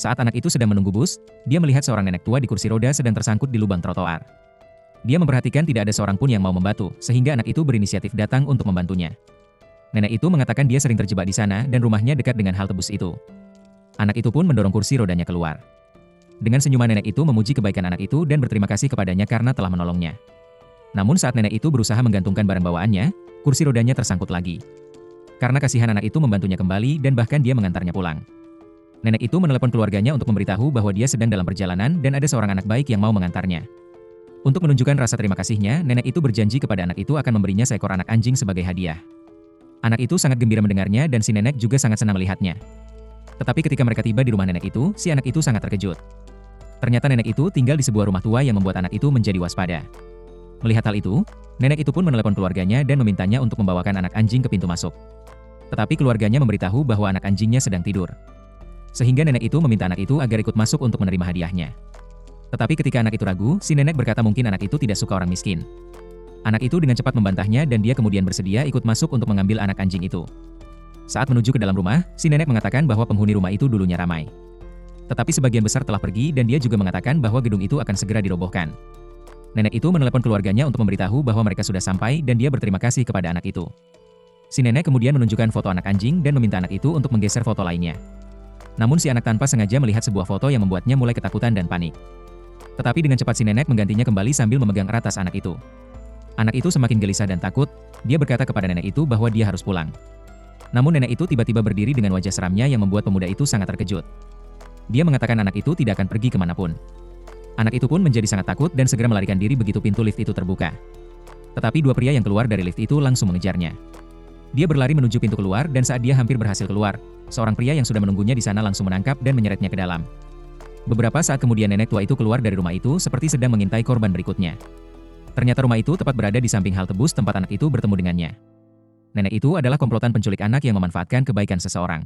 Saat anak itu sedang menunggu bus, dia melihat seorang nenek tua di kursi roda sedang tersangkut di lubang trotoar. Dia memperhatikan tidak ada seorang pun yang mau membantu, sehingga anak itu berinisiatif datang untuk membantunya. Nenek itu mengatakan dia sering terjebak di sana dan rumahnya dekat dengan halte bus itu. Anak itu pun mendorong kursi rodanya keluar. Dengan senyuman nenek itu memuji kebaikan anak itu dan berterima kasih kepadanya karena telah menolongnya. Namun saat nenek itu berusaha menggantungkan barang bawaannya, kursi rodanya tersangkut lagi. Karena kasihan anak itu membantunya kembali dan bahkan dia mengantarnya pulang. Nenek itu menelepon keluarganya untuk memberitahu bahwa dia sedang dalam perjalanan dan ada seorang anak baik yang mau mengantarnya. Untuk menunjukkan rasa terima kasihnya, nenek itu berjanji kepada anak itu akan memberinya seekor anak anjing sebagai hadiah. Anak itu sangat gembira mendengarnya dan si nenek juga sangat senang melihatnya. Tetapi ketika mereka tiba di rumah nenek itu, si anak itu sangat terkejut. Ternyata nenek itu tinggal di sebuah rumah tua yang membuat anak itu menjadi waspada. Melihat hal itu, nenek itu pun menelepon keluarganya dan memintanya untuk membawakan anak anjing ke pintu masuk. Tetapi keluarganya memberitahu bahwa anak anjingnya sedang tidur. Sehingga nenek itu meminta anak itu agar ikut masuk untuk menerima hadiahnya. Tetapi ketika anak itu ragu, si nenek berkata mungkin anak itu tidak suka orang miskin. Anak itu dengan cepat membantahnya dan dia kemudian bersedia ikut masuk untuk mengambil anak anjing itu. Saat menuju ke dalam rumah, si nenek mengatakan bahwa penghuni rumah itu dulunya ramai. Tetapi sebagian besar telah pergi dan dia juga mengatakan bahwa gedung itu akan segera dirobohkan. Nenek itu menelepon keluarganya untuk memberitahu bahwa mereka sudah sampai dan dia berterima kasih kepada anak itu. Si nenek kemudian menunjukkan foto anak anjing dan meminta anak itu untuk menggeser foto lainnya. Namun si anak tanpa sengaja melihat sebuah foto yang membuatnya mulai ketakutan dan panik. Tetapi dengan cepat si nenek menggantinya kembali sambil memegang erat tas anak itu. Anak itu semakin gelisah dan takut, dia berkata kepada nenek itu bahwa dia harus pulang. Namun nenek itu tiba-tiba berdiri dengan wajah seramnya yang membuat pemuda itu sangat terkejut. Dia mengatakan anak itu tidak akan pergi kemanapun. Anak itu pun menjadi sangat takut dan segera melarikan diri begitu pintu lift itu terbuka. Tetapi dua pria yang keluar dari lift itu langsung mengejarnya. Dia berlari menuju pintu keluar dan saat dia hampir berhasil keluar, seorang pria yang sudah menunggunya di sana langsung menangkap dan menyeretnya ke dalam. Beberapa saat kemudian nenek tua itu keluar dari rumah itu seperti sedang mengintai korban berikutnya. Ternyata rumah itu tepat berada di samping halte bus tempat anak itu bertemu dengannya. Nenek itu adalah komplotan penculik anak yang memanfaatkan kebaikan seseorang.